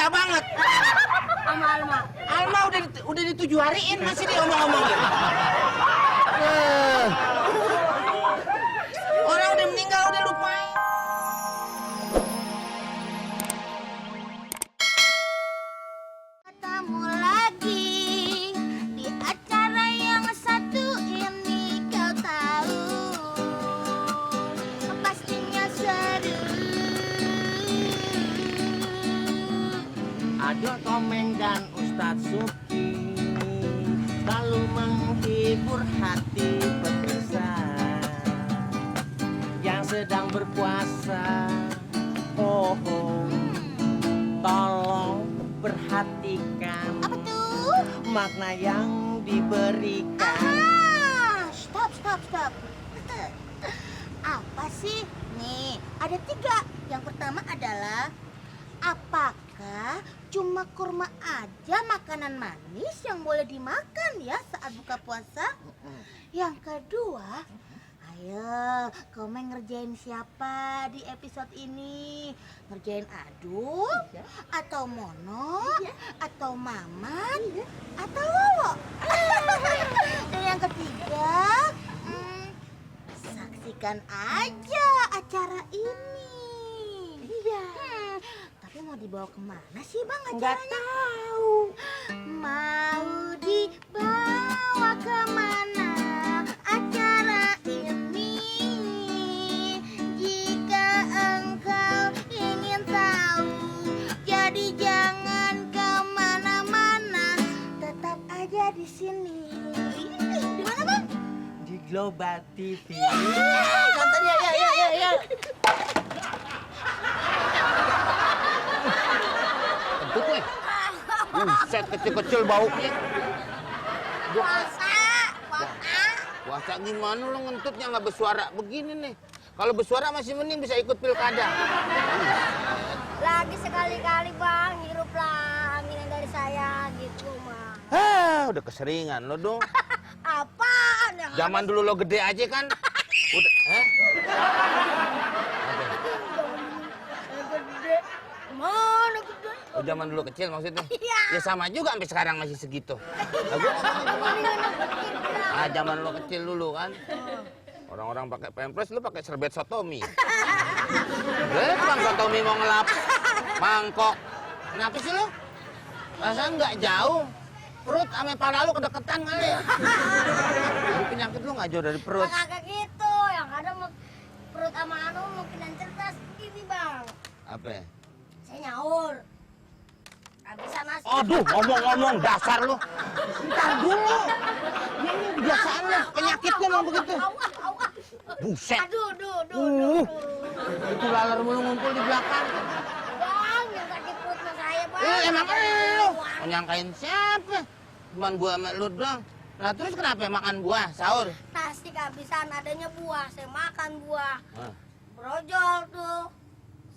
cinta banget. Sama Alma. Alma udah di 7 hariin masih diomong-omongin. Orang udah meninggal udah lupain. Ketemu lagi di acara yang satu ini, kau tahu pastinya seru. Ada Komeng dan Ustadz Suki selalu menghibur hati pemirsa yang sedang berpuasa. Oh, tolong perhatikan Apa tuh? makna yang diberikan. Stop. Apa sih? Nih, ada 3. Yang pertama adalah, apakah cuma kurma aja makanan manis yang boleh dimakan ya saat buka puasa? Yang kedua, ayo, Komeng ngerjain siapa di episode ini? Ngerjain Adul? Atau Mono? Atau Maman? Atau Wowo? Dan yang ketiga, saksikan aja acara ini. Iya. Tapi mau dibawa kemana sih Bang acaranya? Nggak tahu. Mau dibawa kemana acara ini? Jika engkau ingin tahu, jadi jangan kemana-mana, tetap aja di sini. Di mana Bang? Di Global TV. Nonton ya. Kentut weh. Buset kecil-kecil baunya. Puasa. Puasa gimana lo ngentutnya nggak bersuara begini nih. Kalau bersuara masih mending bisa ikut pilkada. Lagi sekali-kali Bang, hiruplah angin dari saya gitu mah. Udah keseringan lo dong. Apaan yang Zaman dulu lo gede aja kan. Udah, gede? Mana gede? Oh, zaman dulu kecil maksudnya? Iya. Ya sama juga sampai sekarang masih segitu. Lah gua zaman lo kecil dulu kan. Orang-orang pakai pampers, lu pakai serbet sotomi. Bang sotomi mau ngelap mangkok. Kenapa sih lu? Rasanya nggak jauh. Perut sama pala lu kedeketan kali. Jadi penyakit lu nggak jauh dari perut. Kagak gitu, yang ada perut sama anu mungkin yang cerdas gini Bang. Apa? Saya nyaur. Gak bisa masuk. Aduh, ngomong-ngomong dasar lu. Ntar dulu. Ini kebiasaan lu, penyakit lu mau begitu. Buset. Aduh. Itu laler mulu ngumpul di belakang. Bang, yang sakit perut sama saya Bang. Emang lu? Mau nyangkain siapa? Cuman gua sama lu doang. Nah terus kenapa makan buah sahur? Nasi kehabisan, adanya buah. Saya makan buah. Hah? Brojol tuh.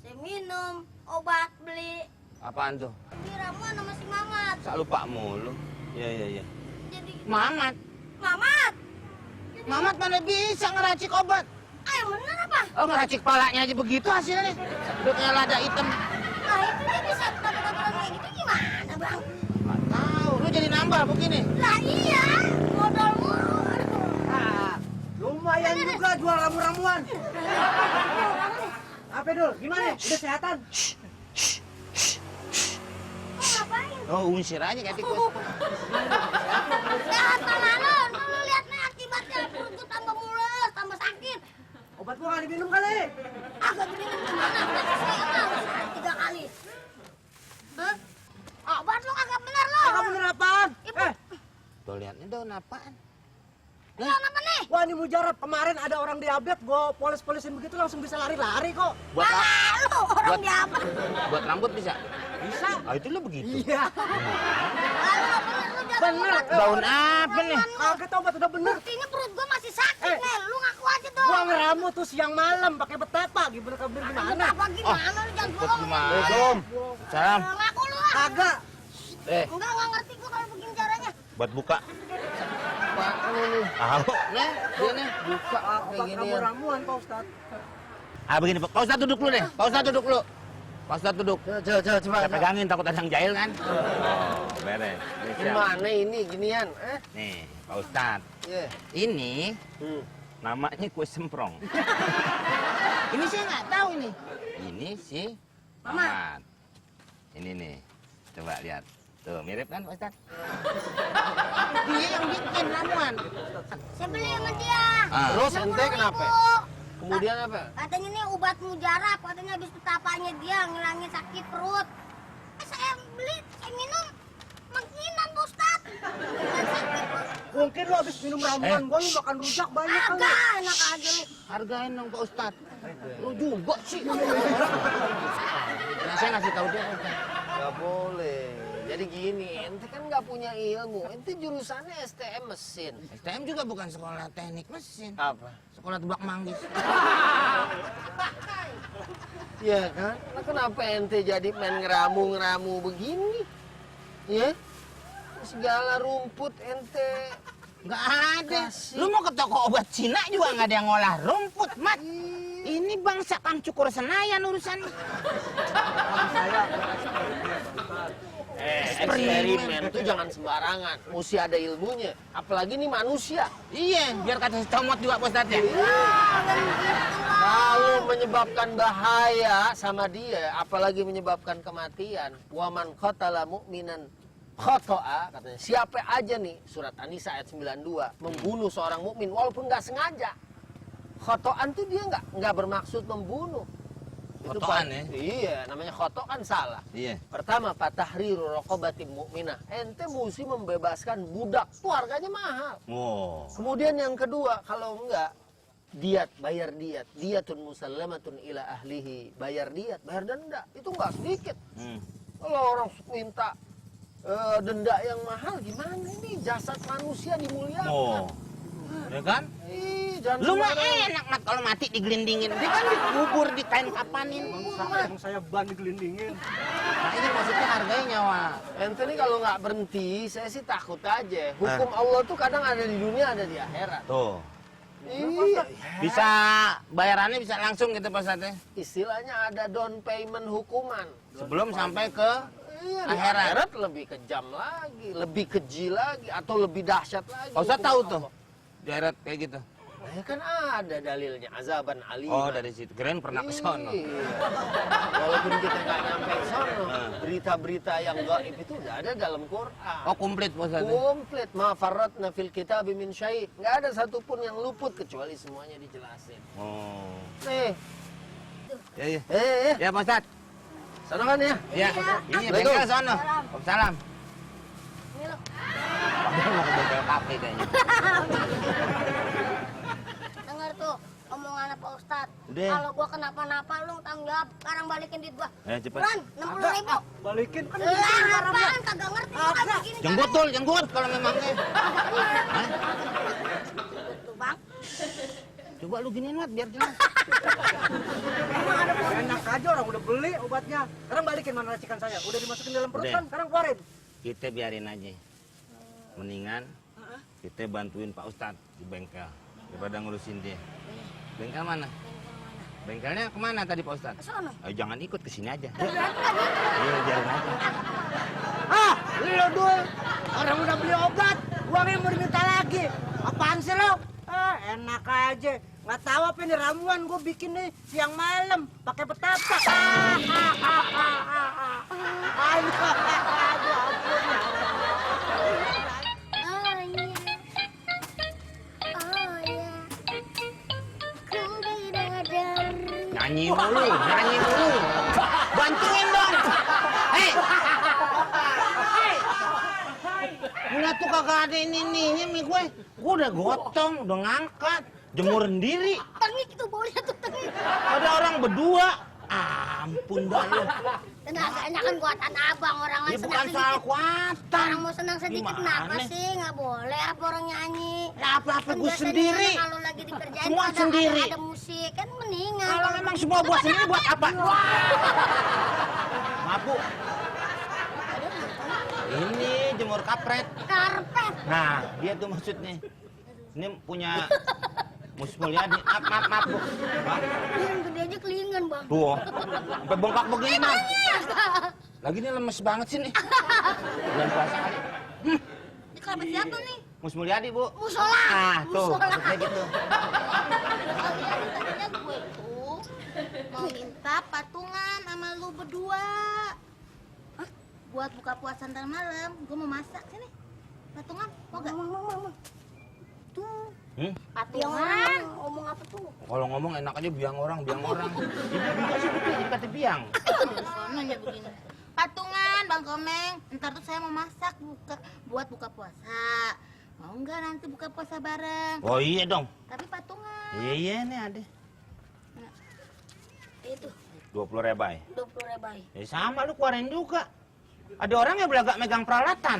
Saya minum obat beli. Apaan tuh? Ini ramuan sama si Mamat. Saya lupa mulu. Iya. Jadi Mamat? Jadi, Mamat mana bisa ngeracik obat? yang bener apa? Oh ngeracik palanya aja begitu hasilnya. Udah kayak lada hitam. Nah itu dia bisa taruh-taruh kayak gitu gimana Bang? Nggak tahu. Lu jadi nambah begini. Lah iya, modal mulu. Lumayan juga jual ramu-ramuan. Apa Dul? Gimana? Udah sehatan? Ngapain? Oh unsir aja kayak tikus. Sehat mana lu lihat nih akibatnya perut gua tambah mulus, tambah sakit. Obat gua nggak diminum kali. Agak diminum gimana? Saya mau 3 kali. Hah? Obat lu kagak bener lu. Kagak bener apaan? Tuh lihat ini daun apaan? Lu apa nih? Wah ini mujarab. Kemarin ada orang diabetes, gua polis-polisin begitu langsung bisa lari-lari kok. Buat Lu orang buat- diapa? buat rambut bisa? Bisa. Ah itu lu begitu. Iya. Bener. Daun apa nih? Kagak tau obat udah bener. Buktinya perut gua masih sakit nih. Lu ngaku aja dong. Gua ngeramu tuh siang malam pakai betapa. Gimana gimana? Apa gimana lu jangan bohong. Assalamualaikum. Salam. Ngaku lu ah. Kagak. Enggak ngerti gua kalau begini caranya. Buat buka. Tahu. Nih, dia nih buka kayak Obat gini ya. ramu-ramuan Pak Ustadz. Ah begini, Pak Ustadz duduk dulu deh. Pak Ustadz duduk dulu. Pak Ustadz duduk. Coba. Saya pegangin takut ada yang jahil kan. Beres. Gimana ini ginian? Nih, Pak Ustadz. Iya. Ini namanya kue semprong. Ini saya nggak tahu ini. Ini si Mamat. Ini nih. Coba lihat. Tuh, mirip kan Pak Ustadz? Dia yang bikin ramuan. Saya beli sama dia. Terus ente 60.000. kenapa? Kemudian apa? Katanya ini obat mujarab, katanya habis petapanya dia ngilangin sakit perut. Saya beli, saya minum, menghinan Pak Ustad. Sakit perut. Mungkin lo habis minum ramuan gua, lu makan rujak banyak kali. Agak enak aja lu. Hargain dong Pak Ustadz. Lu juga sih. Nah, saya ngasih tahu dia Pak Ustadz. Gak boleh. Jadi gini, ente kan nggak punya ilmu. Ente jurusannya STM mesin. STM juga bukan sekolah teknik mesin. Apa? Sekolah tebak manggis. Iya kan? Nah, kenapa ente jadi main ngeramu begini? Ya? Segala rumput ente. Nggak ada. Kasih. Lu mau ke toko obat Cina juga nggak ada yang ngolah rumput, Mat. Ini bangsa Kang Cukur Senayan urusannya. Eksperimen tuh jangan sembarangan. Mesti ada ilmunya. Apalagi nih manusia. Iya, biar kata si comot juga Pak Ustadz ya. Kalau menyebabkan bahaya sama dia, apalagi menyebabkan kematian, waman qatala mu'minan khata'a, katanya siapa aja nih, surat An-Nisa ayat 92, membunuh seorang mukmin walaupun nggak sengaja. Khata'an tuh dia nggak bermaksud membunuh. Itu Khotoan, Pak. ya? Iya, namanya khoto kan salah. Iya. Pertama, fatahriru raqabatin mu'minah. Ente mesti membebaskan budak. Tuh harganya mahal. Oh. Kemudian yang kedua, kalau enggak, diat, bayar diat. Diatun musallamatun ila ahlihi. Bayar diat, bayar denda. Itu enggak sedikit. Kalau orang minta denda yang mahal, gimana ini? Jasad manusia dimuliakan. Oh. Ya kan? Ih, jangan Lu mah sembarangan. enak, Mat, kalau mati digelindingin. Dia kan dikubur, di kain kapanin. Emang saya ban digelindingin. Nah, ini maksudnya harganya nyawa. Ente nih kalau nggak berhenti, saya sih takut aja. Hukum Allah tuh kadang ada di dunia, ada di akhirat. Tuh. Iya. Bisa bayarannya bisa langsung gitu Pak Ustadz ya? Istilahnya ada down payment hukuman. Sebelum sampai ke Iya, di akhirat. akhirat lebih kejam lagi, lebih keji lagi, atau lebih dahsyat lagi. Pak Ustadz hukuman tahu tuh Allah. di akhirat kayak gitu. Nah, ya kan ada dalilnya, azaban alim. Oh, dari situ. Keren pernah ke sono. Iya. Walaupun kita nggak nyampe ke sono, berita-berita yang gaib itu udah ada dalam Quran. Oh, komplit Pak Ustadz. Komplit, ma farratna fil kitab min syai'. Nggak ada satupun yang luput kecuali semuanya dijelasin. Oh. Nih, Ya, ya. eh, Ya Pak Ustadz. sana kan ya. Ya, ini Assalamualaikum. bengkel sono. Waalaikumsalam. Ini loh. Dia mau ke bengkel kafe kayaknya. Dengar tuh omongan Pak Ustad. Udah. Kalau gua kenapa-napa lu tanggung jawab. Sekarang balikin duit gua. Cepet. Buran, 60.000. Balikin kan Lah, apaan? Kagak ngerti lu kan begini. Jenggot tul, jenggot kalau memangnya. Hah? Tuh, Bang. Coba lu giniin Mat biar jelas. Emang ada enak aja orang udah beli obatnya. Sekarang balikin mana racikan saya. Udah dimasukin dalam perut Udah. kan, sekarang keluarin. Kita biarin aja. Mendingan kita bantuin Pak Ustadz di bengkel daripada ngurusin dia. Bengkel mana? Bengkelnya kemana tadi Pak Ustadz? Sono. Jangan ikut ke sini aja. Iya, biarin aja. Ah, lo dul. Orang udah beli obat, uangnya mau diminta lagi. Apaan sih lo? Ah, enak aja. Nggak tahu apa ini ramuan gue bikin nih siang malam pakai petapa. Aduh, ampun ya. Oh iya. Oh iya. Ku bidadari. Nyanyi mulu. Bantuin dong. Hei. Udah tuh kagak ada ininya mie gue. Gue udah gotong, udah ngangkat. Jemur sendiri. Tengik itu boleh tuh tengik. Ada orang berdua. Ampun dah lu. Tenaganya kan buatan abang. Orang Ini senang bukan soal sedikit. kuatan. Orang mau senang sedikit kenapa Gimana? sih? Nggak boleh apa orang nyanyi. Lah, apa-apa Kan gue biasanya sendiri. Kalau lagi dikerjain Semua tuh sendiri. ada musik kan mendingan. Kalau memang semua buat sendiri buat apa? Mabuk. Ini jemur kapret. Karpet. Nah, dia tuh maksudnya. Ini punya Mus Mulyadi, maaf, Bu. Maaf. Yang gede aja kelingan, Bang. Tuh, sampai bengkak begini, Mam. Lagi ini lemes banget sih nih. Bulan puasa kali. Ini kerabat siapa nih? Mus Mulyadi, Bu. Musola. Ah, tuh, Musola. kayak gitu. Tadinya gue tuh mau minta patungan sama lu berdua. Hah? Buat buka puasa ntar malam, gue mau masak sini. Patungan, mau gak? Mau. Tuh, patungan. Ngomong apa tuh? Kalau ngomong enak aja biang orang. Ibu juga sih betul, jadi kata biang. Sononya begini. Patungan, Bang Komeng. Ntar tuh saya mau masak buat buka puasa. Mau nggak nanti buka puasa bareng? Oh iya dong. Tapi patungan. Iya nih ada. Itu 20 rebai. 20 rebai. Ya sama lu keluarin juga. Ada orang yang belagak megang peralatan.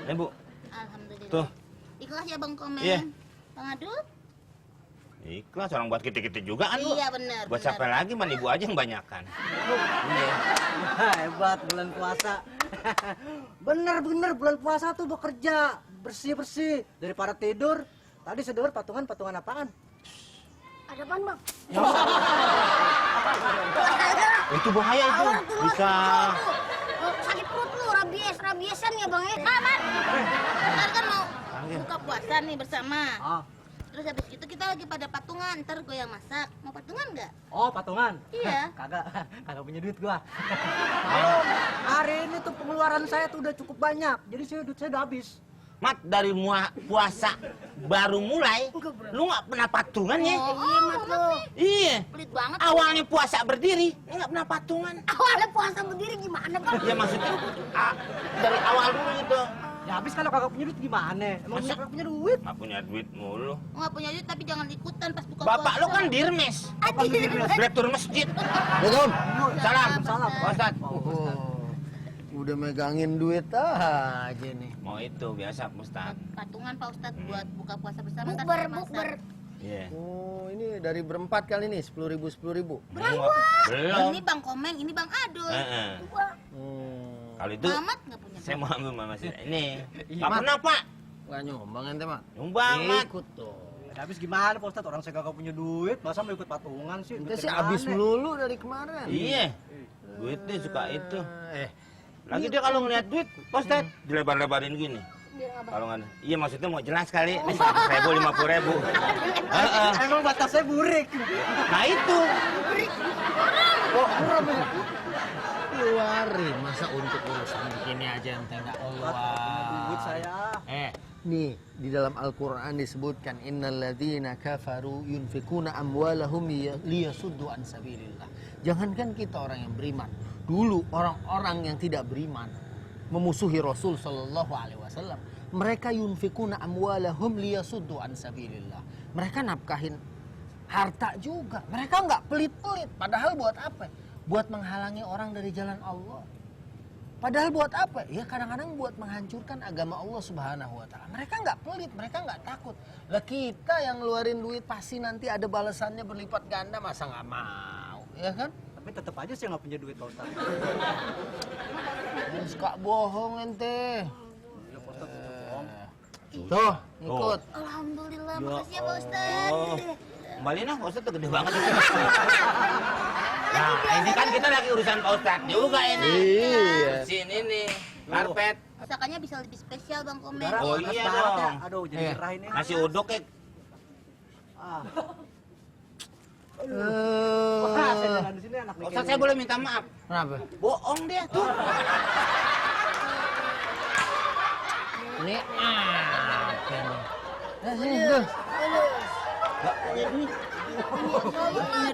Nih, Bu. Alhamdulillah. Tuh. Ikhlas ya Bang Komeng. Iya. Bang Adul? Ikhlas orang buat kita juga kan, Bu. Iya benar. Buat siapa lagi, man ibu aja yang banyakan. Iya. Hebat bulan puasa. Bener bulan puasa tuh bekerja bersih daripada tidur. Tadi saya dengar patungan apaan? Ada apaan Bang? Itu bahaya itu. Bisa. Sakit perut lu, rabiesan ya Bang ya? Man. Ntar kan mau buka puasa nih bersama. Terus habis itu kita lagi pada patungan, ntar gue yang masak. Mau patungan nggak? Oh, patungan? Iya. Kagak punya duit gua. Hari ini tuh pengeluaran saya tuh udah cukup banyak. Jadi duit saya udah habis. Mat, dari puasa baru mulai, lu nggak pernah patungan ya? Oh, iya Mat lu. Iya. Pelit banget. Awalnya puasa berdiri, nggak pernah patungan. Awalnya puasa berdiri gimana Bang? Ya maksudnya dari awal dulu gitu. Ya habis kalau kagak punya duit gimana? Emang Masa? kagak punya duit? Nggak punya duit mulu. Nggak punya duit tapi jangan ikutan pas buka Bapak puasa. lu kan dirmes, direktur masjid. Assalamualaikum. Salam, Salam. Pak Ustadz. Udah megangin duit aja nih. Mau itu biasa, Pak Ustadz. Patungan Pak Ustadz buat buka puasa bersama. ntar Bukber, saya masak. bukber. Iya. Oh, ini dari berempat kali nih, 10.000. Belum. Ini Bang Komeng, ini Bang Adul. Heeh. Kalau itu Mamat nggak punya. saya mau ambil mama sih. Ini. Nggak pernah, Pak. Nggak nyumbang ente, Mak? Nyumbang, Mat. Ikut tuh. Ya habis gimana Pak Ustadz? Orang saya kagak punya duit, masa mau ikut patungan sih? Ente Duit sih dari habis mana? melulu dari kemarin. Iya. Duitnya suka itu. Eh, Lagi dia kalau ngeliat duit, Pak Ustadz, dilebar-lebarin gini. Biar nggak Kalau nggak ada. Iya maksudnya mau jelas kali. Ini 100.000, 50.000. Heeh. Emang batas saya burik. Nah itu. keluarin. Masa untuk urusan begini aja ente nggak Duit keluar? saya. Nih, di dalam Al-Quran disebutkan innalladzina kafaru yunfikuna amwalahum liyasuddu an sabilillah. Jangankan kita orang yang beriman, dulu orang-orang yang tidak beriman memusuhi Rasul sallallahu alaihi wasallam. Mereka yunfikuna amwalahum liyasuddu an sabilillah. Mereka nafkahin harta juga. Mereka nggak pelit-pelit. Padahal buat apa? Buat menghalangi orang dari jalan Allah. Padahal buat apa? Ya kadang-kadang buat menghancurkan agama Allah Subhanahu wa taala. Mereka nggak pelit, mereka nggak takut. Lah kita yang ngeluarin duit pasti nanti ada balasannya berlipat ganda, masa nggak mau, ya kan? Tapi tetap aja saya nggak punya duit Pak Ustadz. Suka bohong ente. Ya Pak Ustadz, bohong. Tuh, ikut. Alhamdulillah, makasih ya Pak Ustadz. Oh. Kembaliin lah, Pak Ustadz tuh gede banget. Nah, ini kan kita lagi urusan Pak Ustadz juga ini. Iya. Bersihin ini, karpet. Masakannya bisa lebih spesial Bang Komeng. Udara Oh, panas iya banget ya. dong. Aduh, jadi Iya. gerah ini. Nasi uduk ya. Ah. Wah, saya Eh, jalan di sini enak nih. Ustadz saya boleh minta maaf. kenapa? Bohong dia tuh. Ini apa nih? Sini tuh.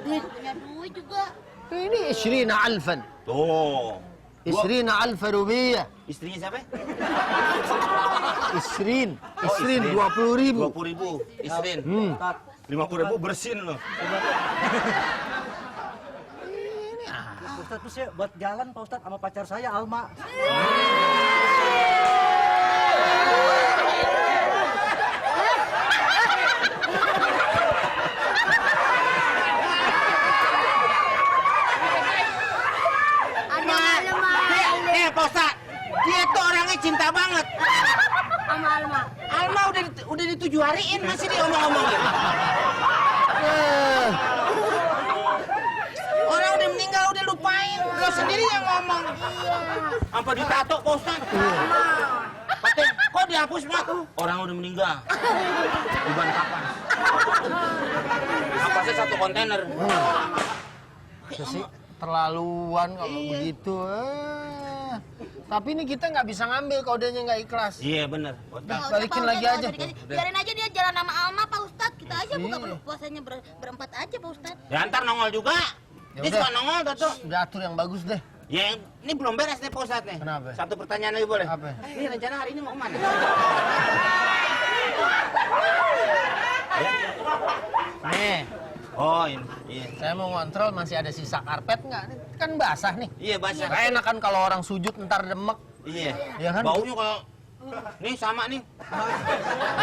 Punya duit juga. Ini 20 alfan. Tuh. 20 alfa rupiah. Istrinya siapa? 20. Oh, 20 20.000. 20.000. Istrin. 50.000 bersin loh. Pak Ustadz tuh saya buat jalan Pak Ustadz sama pacar saya Alma. Ada Alma. Pak Ustadz, dia tuh orangnya cinta banget. Sama Alma. Alma udah di 7 dijuariin masih diomong-omongin. Orang udah meninggal udah lupain, lo sendiri yang ngomong. Apa ditato Pak Ustadz? Paten, kok dihapus Pak? Orang udah meninggal. Bukan kapan? Kapasnya 1 kontainer. Itu sih terlaluan kalau begitu. Tapi ini kita nggak bisa ngambil kalau dia nggak ikhlas. Iya bener. Udah, Balikin Pak, lagi udah, aja. nggak usah dikasih. Biarin aja dia jalan sama Alma Pak Ustadz. Kita aja buka Iya. puasanya berempat aja Pak Ustadz. Ya ntar nongol juga. Ya Dia udah. suka nongol Toto. Udah atur yang bagus deh. Ya ini belum beres nih Pak Ustadz nih. Kenapa? Satu pertanyaan lagi boleh? Apa? Ini rencana hari ini mau kemana? Nih, Oh ini. Iya. saya mau ngontrol masih ada sisa karpet nggak? Ini kan basah nih. Iya basah. Gak enak kan kalau orang sujud ntar demek. Iya. Iya kan? Baunya kalau nih sama nih.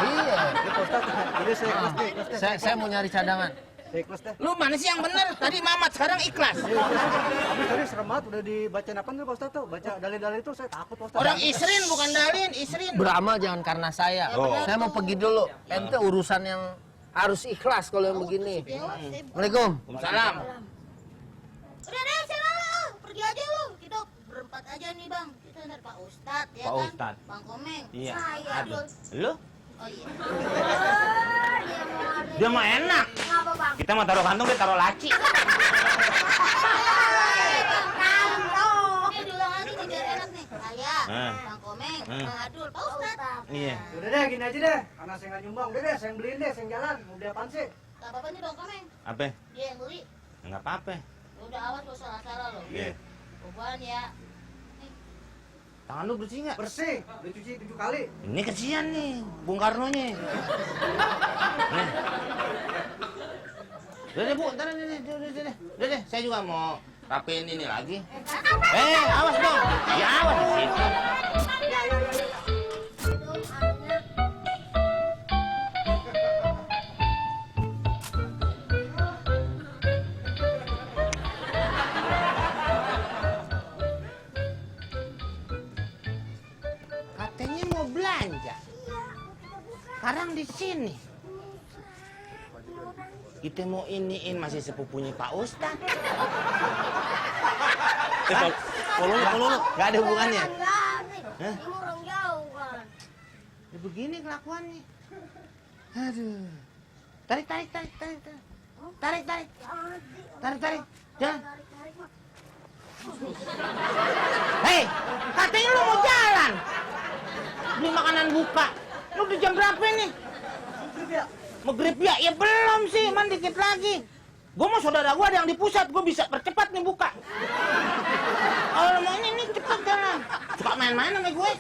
Iya. Pak Ustadz, ini saya ikhlas deh, ikhlas deh. Saya mau nyari cadangan. Saya ikhlas deh. Lu mana sih yang bener? Tadi Mamat sekarang ikhlas. Tapi tadi serem banget udah dibacain apa nih Pak Ustadz tuh? Baca dalil-dalil itu saya takut Pak Ustadz. Orang Isrin bukan Dalin, Isrin. Beramal jangan karena saya. Oh. Saya mau pergi dulu. Ente urusan yang harus ikhlas kalau yang begini. Assalamualaikum. Waalaikumsalam. Udah deh, sana lu. Pergi aja lu. Kita berempat aja nih Bang. Kita ntar Pak Ustadz ya Pak kan? Ustadz. Bang Komeng. Iya. Saya. Aduh. Lu? Oh iya. Dia mah enak. Ngapa Bang? Kita mau taruh kantong, dia taruh laci. Oke, diulang lagi nih biar enak nih. Saya, Bang Komeng, Bang Adul, Pak Ustadz. Iya. Udah deh, gini aja deh. Karena saya nggak nyumbang, udah deh, saya yang beliin deh, saya yang jalan. Mau beli apaan sih? Gak apa-apa nih Bang Komeng. Apa? Dia yang beli. Enggak apa-apa. Udah awas lo salah-salah lo. Iya. Bukan ya. Tangan lu bersih nggak? Bersih, udah cuci 7 kali. Ini kesian nih, Bung Karno-nya. Nih. Udah deh, Bu. Ntar udah deh. Saya juga mau rapiin ini lagi. Awas dong. Ya, awas di situ. Katanya mau belanja. Sekarang di sini. Kita mau iniin masih sepupunya Pak Ustadz. Kalau nggak ada hubungannya. Hah? Ini orang jauh kan. Ya begini kelakuannya. Aduh. Tarik. Tarik. Jangan. Hei, katanya lu mau jalan. Beli makanan buka. Lu udah jam berapa nih? Maghrib ya? Ya belum sih, man dikit lagi. Gue mau saudara gue ada yang di pusat, gue bisa percepat nih buka. Kalau mau ini cepet jalan. Suka main-main sama gue.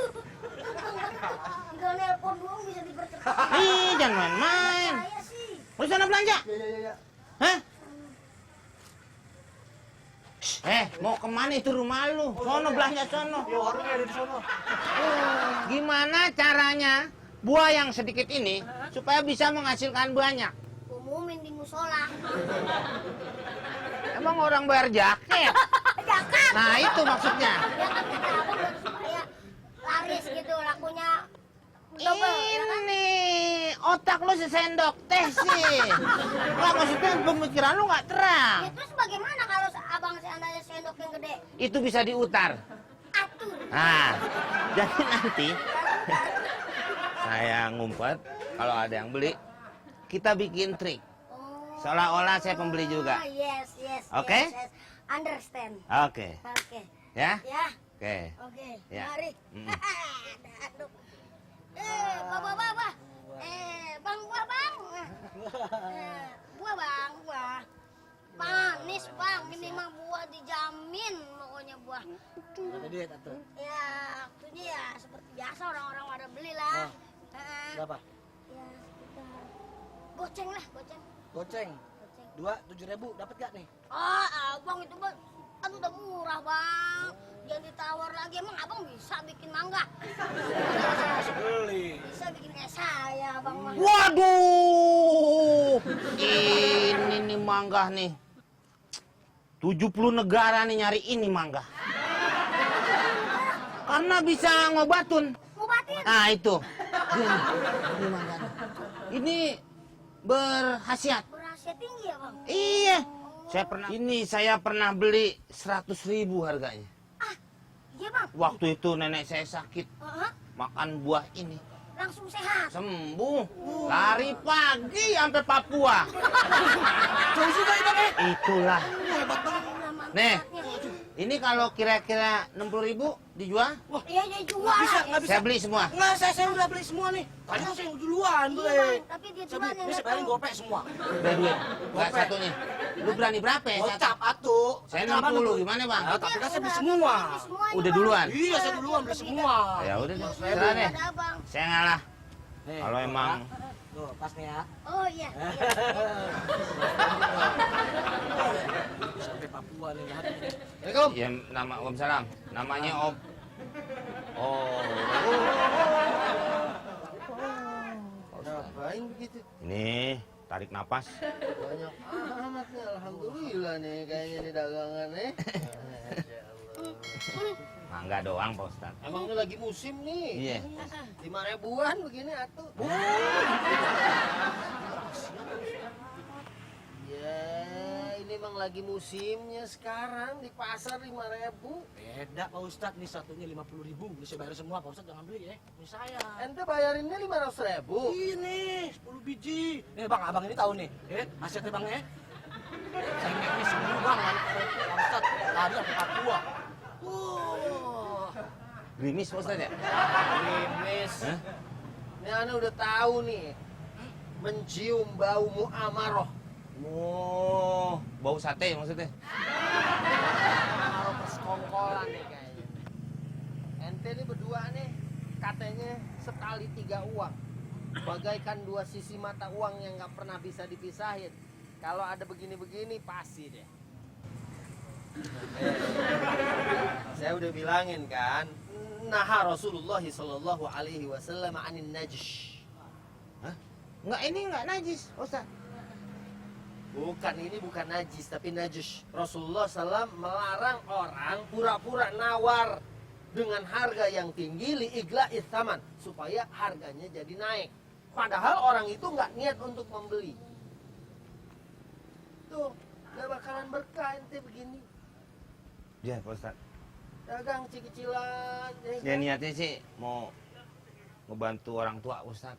Tinggal nelpon doang bisa dipercepat. Ih, jangan main-main. Saya sih. Mau di sana belanja? Ya. Hah? Mau kemana itu rumah lu? Sono belanja sono. Ya warungnya ada di sono. Gimana caranya buah yang sedikit ini supaya bisa menghasilkan banyak? Umumin di musola. Emang orang bayar jaket? Jakat. Nah itu maksudnya. Ya kan kata abang biar supaya laris gitu lakunya double ya kan? Ini otak lu sesendok teh sih. Nggak, maksudnya pemikiran lu nggak terang. Ya, terus bagaimana kalau abang seandainya sendok yang gede? Itu bisa diutar. Atur. Nah, jadi nanti saya ngumpet, kalau ada yang beli, kita bikin trik. Oh. Seolah-olah saya pembeli juga. Yes. Oke? Yes. Understand. Oke. Oke. Ya? Ya. Oke. Oke. Ya. Mari. Mm. Aduh. Bapak. Bang, buah bang. Buah bang, buah. Manis bang, ini mah buah dijamin pokoknya buah. Ada dia, Tante. Ya, waktunya ya seperti biasa orang-orang pada beli lah. Berapa? Ya, sekitar goceng lah, goceng. Goceng. 7.000 dapat gak nih? Abang itu bang, kan udah murah bang. Jangan ditawar lagi, emang abang bisa bikin mangga? Beli. Bisa bikin kayak saya bang mah. Waduh, ini nih mangga nih. 70 negara nih nyari ini mangga. Karena bisa ngobatun. Ngobatin. Nah itu. Ini mangga nih. Ini berkhasiat. Berhasil tinggi ya bang? Iya. Saya pernah beli 100.000 harganya. Iya bang. Waktu itu nenek saya sakit, makan buah ini. Langsung sehat. Sembuh. Lari pagi sampai Papua. Jauh juga ya bang. Itulah. Hebat banget. Nih, ini kalau kira-kira 60.000 dijual, Iya dia jual. Nggak bisa. saya beli semua. Nggak, saya udah beli semua nih. Tadi tuh saya duluan Iya beli. bang. Tapi dia Saya jual beli, yang ini saya bayarin gopek semua. Udah duit. Enggak Gopek. satunya. Lu berani berapa ya? Satu? Gocap atuh. Saya 60, gimana bang? Nah, tapi kan saya beli semua. Udah duluan. Iya, saya duluan beli semua. Ya udah deh, serah deh. Ada bang. Saya ngalah. Nih, Kalau emang tuh, pas nih ya. Oh iya. Sampai Papua nih. Assalamualaikum. ya Waalaikumsalam. Namanya Om. Oh. Ngapain begitu? Ini tarik napas. Banyak amat nih, alhamdulillah nih kayaknya di dagangan nih. Mangga doang Pak Ustaz. Emang ini lagi musim nih. Iya. 5.000-an begini atuh. Ya, ini emang lagi musimnya sekarang di pasar 5.000. Beda Pak Ustadz, nih satunya 50.000. Bisa bayar semua Pak Ustadz, jangan beli ya. Ini saya. Ente bayarinnya 500.000. Ini 10 biji. Nih bang, abang ini tahu nih. Asetnya bang ya. Saya ini semua bang. Pak Ustadz, tadi sampai Papua. Grimis Pak Ustaz ya? Grimis. Hah? Ini ane udah tahu nih. Mencium bau muamaroh. Oh, bau sate maksudnya? Muamaroh persekongkolan nih kayaknya. Ente nih berdua nih katanya sekali 3 uang. Bagaikan 2 sisi mata uang yang nggak pernah bisa dipisahin. Kalau ada begini-begini pasti deh. Saya udah bilangin kan, naha Rasulullah sallallahu alaihi wasallam anin najis. Enggak, ini enggak najis Pak Ustaz. Bukan, ini bukan najis tapi najis. Rasulullah SAW melarang orang pura-pura nawar dengan harga yang tinggi liigla'is tsaman supaya harganya jadi naik. Padahal orang itu nggak niat untuk membeli. Tuh, nggak bakalan berkah ente begini. Iya Pak Ustaz. Dagang kecil-kecilan. Ya niatnya sih mau ngebantu orang tua Pak Ustaz.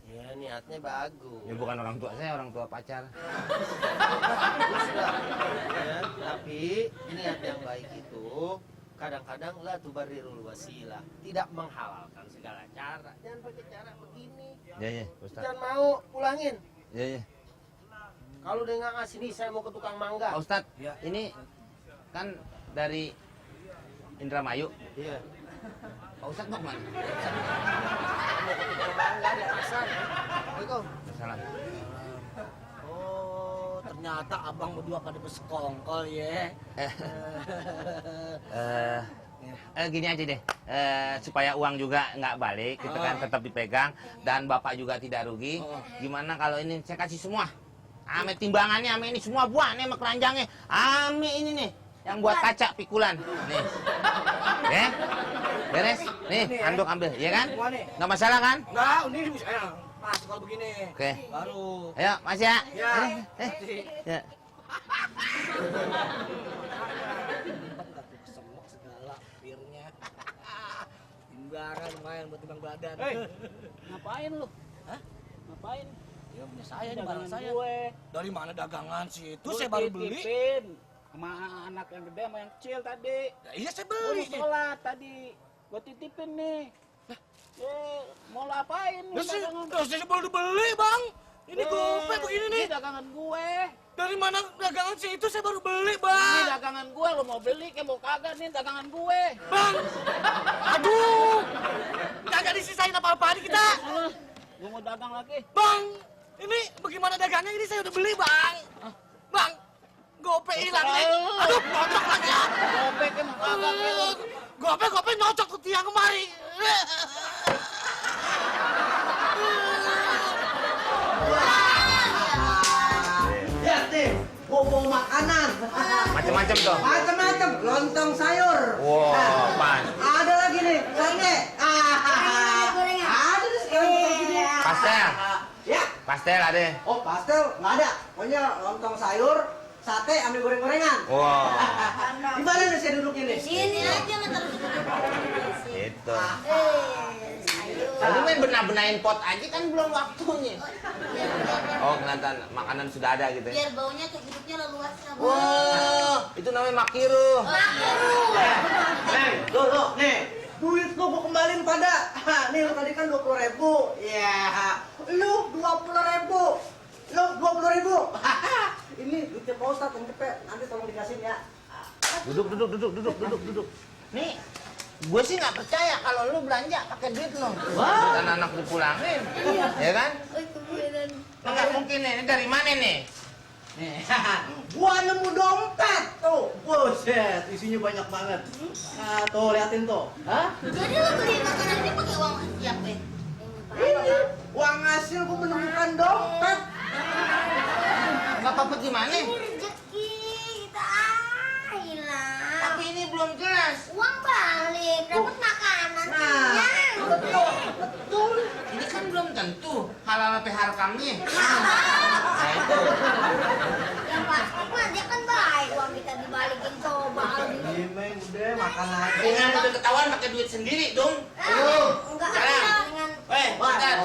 Ya niatnya bagus. Ya bukan orang tua saya, orang tua pacar. Bagus lah. Ya, tapi niat yang baik itu kadang-kadang la tubarrirul wasilah, tidak menghalalkan segala cara. Jangan pakai cara begini. Ya ya Pak Ustaz. Jangan mau pulangin. Ya ya. Kalau dia nggak ngasih nih, saya mau ke tukang mangga. Pak Ustaz, Ya. ini kan dari Indramayu. Iya. Pak Ustaz mau kemana? Saya mau ke tukang mangga di pasar. Assalamualaikum. Salam. Oh, ternyata abang berdua pada bersekongkol ya. Gini aja deh, supaya uang juga nggak balik, gitu kan, tetap dipegang, dan bapak juga tidak rugi. Gimana kalau ini saya kasih semua? Ame timbangannya, ame ini semua buah, nih sama keranjangnya, ame ini nih, yang buat kaca pikulan, nih, ya, beres, nih, handuk ambil, ya kan? Semua nih. Nggak masalah kan? Enggak, ini pas kalau begini. Oke. Baru. Ayo, Mas ya. Ya. Ya. Semok segala pirnya. Timbangan lumayan buat timbang badan. Ngapain lu? Hah? Ngapain? Ya punya saya nih, barang Dagangan saya. gue. Dari mana dagangan sih? Itu Gua saya baru beli. dititipin sama anak yang gede sama yang kecil tadi. Ya, iya saya Gua beli. mau sholat tadi. Gua titipin nih. Mau lu apain nih dagangan? Terus saya baru beli bang. Ini gope begini nih. Ini dagangan gue. Dari mana dagangan sih itu saya baru beli Ini bang. dagangan gue. Lu mau beli kayak mau kagak nih dagangan gue. Bang. Aduh. Kagak disisain apa-apa nih kita. Gue mau dagang lagi. Bang. Ini bagaimana dagangnya ini saya udah beli bang. Bang. Gope hilang nih. Aduh nyocok lagi ya. Gopek kayak mau kagak kayak. Gope nyocok ke tiang kemari. Lihat nih, bawa makanan. Macam-macam tuh. Macam-macam, lontong sayur. Wow, pas. Ada lagi nih, sate. Ada nih sekarang begini. Pastel. Pastel ada. Oh, pastel nggak ada. Pokoknya lontong sayur, sate, ambil goreng-gorengan. Wah. Di mana nih saya duduknya nih? Sini aja ntar Itu. sayur. Tadi main benar-benain pot aja kan belum waktunya. Oh, kelihatan makanan sudah ada gitu ya. Biar baunya ke hidupnya leluasa. Wah, itu namanya makiru. Tuh, nih. Duit lu gua kembaliin pada. Nih lu tadi kan 20.000. Ya, lu 20.000. Lu 20.000. Ini duitnya Pak Ustadz yang cepet. Nanti tolong dikasih ya. Duduk. Nih, gue sih nggak percaya kalau lu belanja pakai duit lo. Dan anak dipulangin, ya kan? Nggak mungkin nih. Ini dari mana nih? Nih, gua nemu dompet tuh. Buset, isinya banyak banget. Nah, tuh liatin tuh. Hah? Jadi lo beli makanan ini pakai uang siapa? Ini uang hasil gua menemukan dompet. Nggak apa-apa gimana? Rezeki kita hilang. Tapi ini belum jelas. Uang balik, dapat makanan Nah, kenyang. betul. Ini kan belum tentu halal apa harkamnya. Nah itu. Yang pasti mah dia kan baik, uang kita dibalikin coba. Ini udah makan aja. Dengan udah ketahuan pakai duit sendiri dong. Enggak Sekarang. ada dengan Weh, bentar.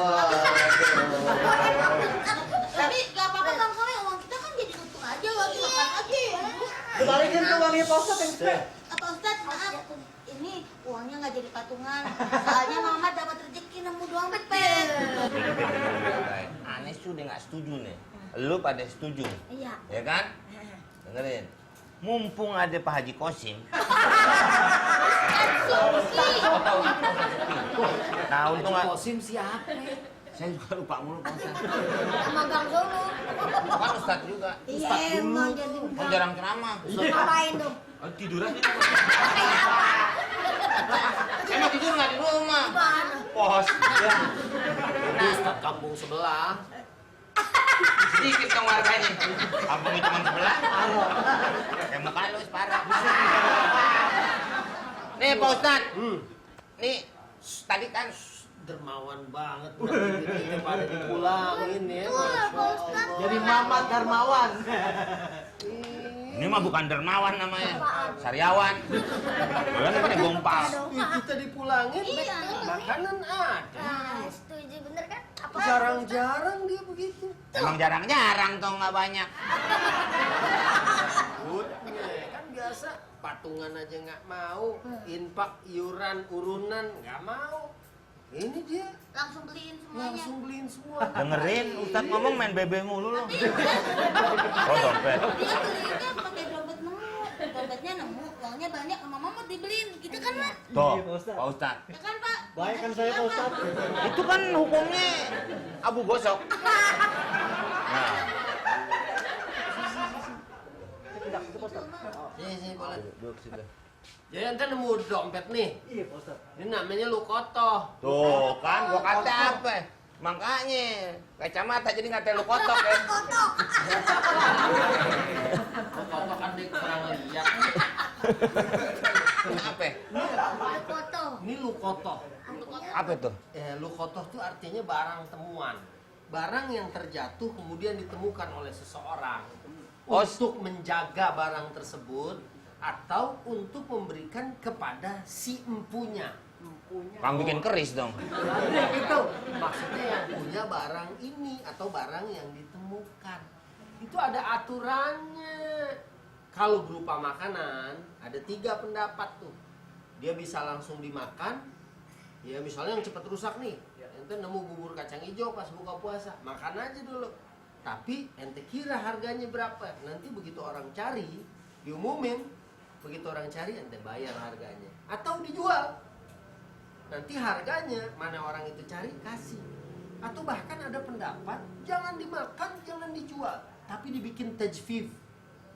tapi gak apa-apa Bang Kowe, uang kita kan jadi untung aja, uang kita makan aja ya. Balikin tuh uangnya Pak Ustadz yang cepet. Apa Ustadz, maaf, ini uangnya nggak jadi patungan. Soalnya Mama dapat rezeki nemu dompet. Aneh sudah nggak setuju nih. Lu pada setuju, Iya. ya kan? Dengerin. Mumpung ada Pak Haji Kosim. Nah, untung nggak. Kosim siapa? Saya juga lupa mulu Pak Ustadz. Sama Gang Solo. Kan Ustadz juga. Iya, emang jadi Kan jarang ceramah. ngapain dong? Oh, tiduran di rumah. Emang tidur nggak di rumah? Mana? Pos. Ya. Di Ustadz kampung sebelah. Sedikit dong warganya. Kampungnya cuma sebelah. Yang makan lu separah. Nih Pak Ustadz. Nih, tadi kan Dermawan banget. Duitnya pada dipulangin ya. Masya Allah. Jadi Mamat Darmawan. ini mah bukan dermawan namanya. Sariawan. Bukan pada gompal. Duit kita dipulangin, Iya. makanan ada. Nah, setuju bener kan? Apa? Jarang-jarang dia begitu. Emang jarang-jarang tuh nggak banyak. Kan biasa patungan aja nggak mau, infak, iuran, urunan nggak mau. Ini dia Langsung beliin semuanya. langsung beliin semua. Dengerin Ustadz ngomong main BB mulu lo. Oh dompet. Dia beliinnya pakai dompet nemu. Dompetnya nemu, uangnya banyak sama Mama dibeliin. Gitu kan, Pak? Tuh, Iya, Pak Ustadz. Pak Ustadz. Ya kan, Pak? Baik kan saya Pak Ustadz. Itu kan hukumnya abu gosok. Nah, Sini boleh. duduk situ. Jadi ente nemu dompet nih. Iya Pak Ustadz. Ini namanya lu kotoh. Tuh kan, gua kata apa? Makanya kacamata jadi nggak terlalu kotok ya. Lu kotoh kan dia kurang lihat. Kenapa? Ada foto. Ini lu kotoh. Apa itu? Lu kotoh tuh artinya barang temuan. Barang yang terjatuh kemudian ditemukan oleh seseorang. Oh, Untuk menjaga barang tersebut atau untuk memberikan kepada si empunya. Kang bikin keris dong. Itu maksudnya yang punya barang ini atau barang yang ditemukan. Itu ada aturannya. Kalau berupa makanan ada 3 pendapat tuh. Dia bisa langsung dimakan. Ya misalnya yang cepat rusak nih. Ente nemu bubur kacang hijau pas buka puasa, makan aja dulu. Tapi ente kira harganya berapa? Nanti begitu orang cari, diumumin. Begitu orang cari, ente bayar harganya. Atau dijual. Nanti harganya, mana orang itu cari, kasih. Atau bahkan ada pendapat, jangan dimakan, jangan dijual. Tapi dibikin tajfif.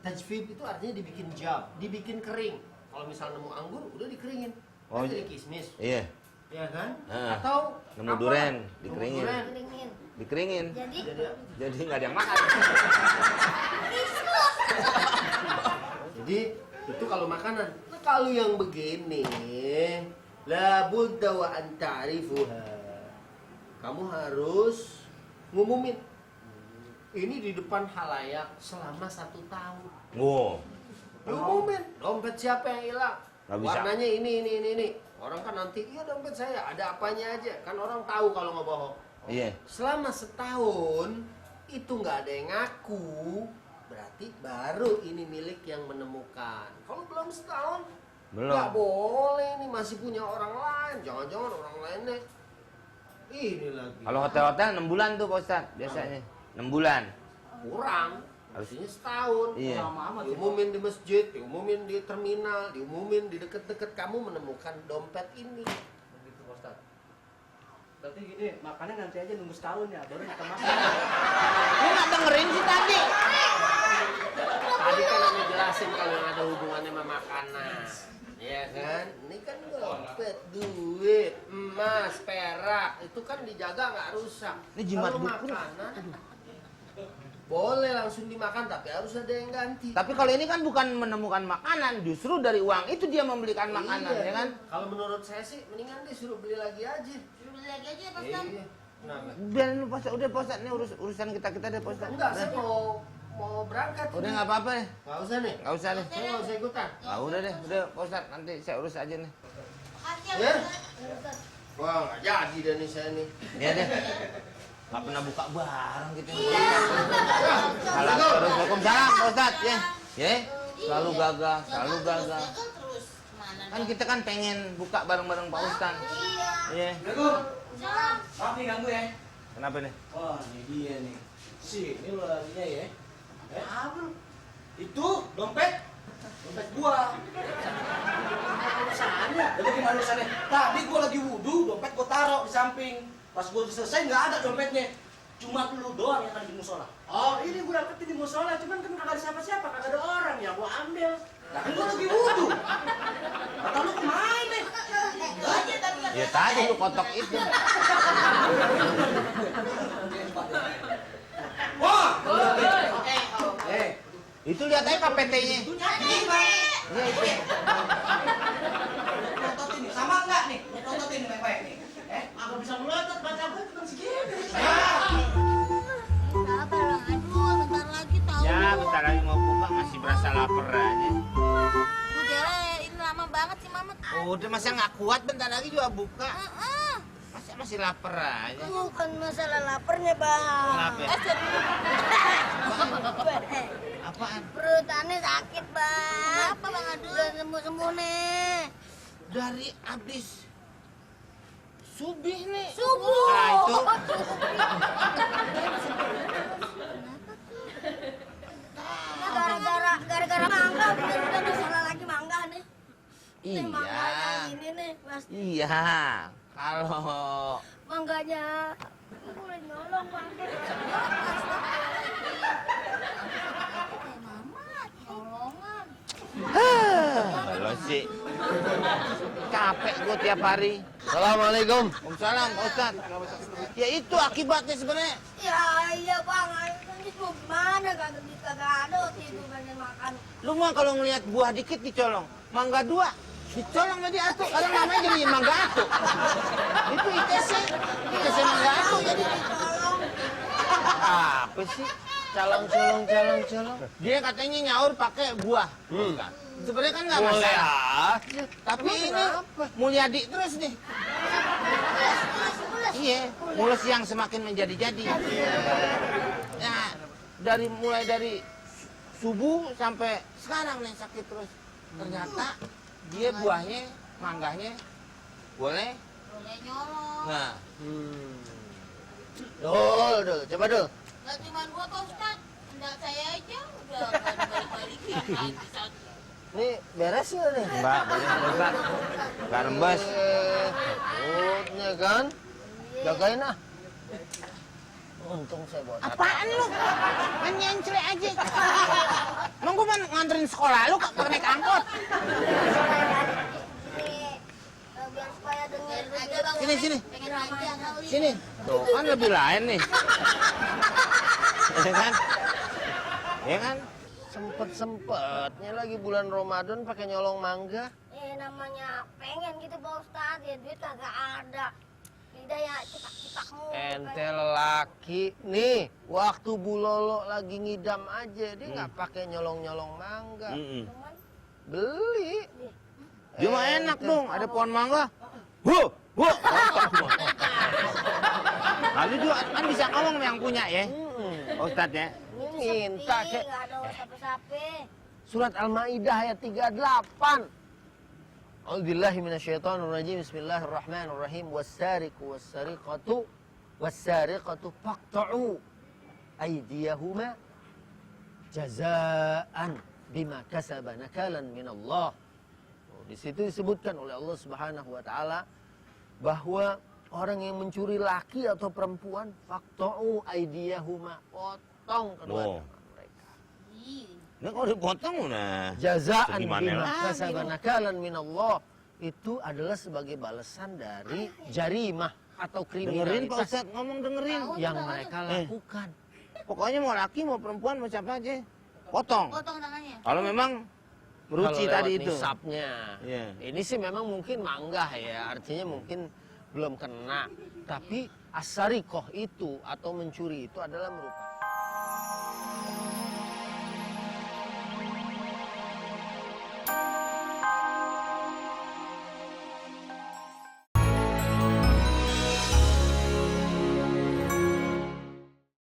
Tajfif itu artinya dibikin jab, dibikin kering. Kalau misal nemu anggur, udah dikeringin. Oh, Kan jadi kismis. Iya, Ya kan? Heeh. Atau Nemu apa? duren, Nemu dikeringin. duren. Keringin. dikeringin. Jadi, Jadi nggak ada yang makan. Jadi itu kalau makanan. Nah, kalau yang begini, la budda wa an ta'rifuha. Kamu harus ngumumin. Ini di depan halayak selama 1 tahun. Wow. Diumumin, dompet siapa yang hilang? Nggak bisa. Warnanya ini. Orang kan nanti, iya dompet saya, ada apanya aja. Kan orang tahu kalau ngebohong. Iya. Selama setahun, itu nggak ada yang ngaku. Berarti baru ini milik yang menemukan. Kalau belum setahun, Belum. nggak boleh, ini masih punya orang lain. Jangan-jangan orang lainnya ini lagi. Kalau hotel-hotel 6 bulan tuh Pak Ustadz biasanya. 6 bulan. Kurang, harusnya setahun. Iya. Diumumin di masjid, diumumin di terminal, diumumin di deket-deket kamu menemukan dompet ini. Begitu Pak Ustadz. Berarti gini, makannya nanti aja nunggu setahun ya, baru kita makan. Lu nggak dengerin sih tadi? Tadi kan aku jelasin kalau yang ada hubungannya sama makanan. Ya kan? Ini kan dompet, duit, emas, perak. Itu kan dijaga nggak rusak. Ini jimat Kalau buku. makanan, boleh langsung dimakan, tapi harus ada yang ganti. Tapi kalau ini kan bukan menemukan makanan, justru dari uang itu dia membelikan makanan, Iya. ya kan? Kalau menurut saya sih, mendingan disuruh beli lagi aja. Suruh beli lagi aja ya Pak Ustadz. Iya. Kenapa? Biarin lu Pak Ustadz, udah Pak Ustadz, ini urusan kita deh Pak Ustadz. Enggak, saya mau berangkat. Udah ini. nggak apa-apa deh, Nggak usah nih. nggak usah deh. Saya nggak usah ikutan. Udah deh, udah Pak Ustadz, nanti saya urus aja nih. Makasih ya Ya? Pak Ustadz. Wah, nggak jadi deh nih saya nih. Iya deh. Nggak pernah buka barang gitu. Iya. Waalaikumsalam Pak Ustadz, ya. Ya, selalu gagal, selalu gagal. Gagal terus. Mana Kan kita kan pengen buka bareng-bareng Pak Ustadz. Iya. Iya. Assalamualaikum. Salam. Maaf nih ganggu ya. Kenapa nih? Wah, ini dia nih. Sini lo larinya ya. Apa lu? Itu dompet. Dompet gua. Urusannya. Jadi gimana urusannya? Tadi gua lagi wudhu, dompet gua taruh di samping. Pas gua selesai nggak ada dompetnya. Cuma lu doang yang ada di musola. Oh, ini gua dapetin di musola, cuman kan kagak ada siapa-siapa, kagak ada orang ya gua ambil. Nah, kan gua lagi wudhu. Kata lu kemana? Ya tadi lu kotok itu. Wah! Itu lihat aja KPT-nya. Itu nyari, Bang. Iya itu. Melototin nih, sama enggak nih? Melototin nih baik-baik nih. Aku bisa melotot, baca gue cuma segini. Sabar Bang. Aduh, bentar lagi tahu. Ya, bentar lagi mau buka masih berasa lapar aja. Lu Dela, ini lama banget sih Mamet. Udah masa nggak kuat bentar lagi juga buka. Heeh. Masa masih lapar aja. Bukan masalah laparnya Bang. Kenapa? Apaan? Perut aneh sakit Bang. Apa Bang? Aduh. Udah sembuh-sembuh nih. Dari abis subuh nih. Subuh. Nah itu. Gara-gara mangga, udah salah lagi mangga nih. Iya. Ini nih, Mas. Iya. Kalau Mangganya boleh nyolong Bang. Mamat, nyolongan. kalau sih capek gue tiap hari. Assalamualaikum. Waalaikumsalam Pak Ustadz. Ya itu akibatnya sebenarnya. Ya iya Bang, ini mau gimana kagak ada waktu itu pengen makan. Lu mah kalau ngelihat buah dikit dicolong, mangga 2 dicolong sama dia atuh. Kadang namanya jadi mangga atuh. Itu ITC mangga atuh jadi. Apa sih? Colong. Dia katanya nyaur pakai buah. Sebenarnya kan nggak Boleh masalah. Tapi ini Mulyadi terus nih. Iya, mulus yang semakin menjadi-jadi. Nah, mulai dari subuh sampai sekarang nih sakit terus. Ternyata dia buahnya, mangganya boleh. Boleh nyolong. Nah, Dul, coba dul. Gak cuma gua Pak Ustad, enggak saya aja udah gak dibalik-balikin. Nih beres ya nih. Mbak, boleh Ustaz. Nggak rembes. Perutnya kan. Jagain ah. Untung saya bawa tata. Apaan lu? Main nyencre aja. Emang gua mau nganterin sekolah lu pakai naik angkot? Biar supaya denger aja Bang. Sini. Pengen aja kali. Sini. Tuh, kan lebih lain nih. Ya kan? Ya kan? Sempet-sempetnya lagi bulan Ramadan pakai nyolong mangga. Namanya pengen gitu Pak Ustad, ya duit kagak ada. lidah ya cipak-cipakmu. Ente lelaki nih, waktu Bu Lolo lagi ngidam aja dia nggak pakai nyolong-nyolong mangga. Beli. Dia mah enak dong, ada pohon mangga. Lalu juga kan bisa ngomong yang punya ya, Ustadz ya. Minta Sepi, kayak nggak ada sapi-sapi. surat Al-Maidah ayat 38. A'udzubillahi minasyaitonirrajim. Bismillahirrahmanirrahim. Was-sariqatu faqta'u aydiyahuma jazaa'an bima kasaba nakalan minallah. Di situ disebutkan oleh Allah Subhanahu wa taala bahwa orang yang mencuri laki atau perempuan faqta'u aydiyahuma, potong kedua tangan mereka. Nah kalau dipotong nah. Jazaan Gimana bima lagi kasaba nakalan minallah, itu adalah sebagai balasan dari jarimah atau Dengerin Pak kriminalitas Ustadz ngomong, dengerin. yang mereka lakukan. Pokoknya mau laki mau perempuan mau siapa aja, potong. Potong tangannya. Kalau memang meruci Kalau tadi lewat itu. nisabnya. Iya. Ini sih memang mungkin manggah ya, artinya mungkin belum kena. Tapi asarikoh itu atau mencuri itu adalah merupakan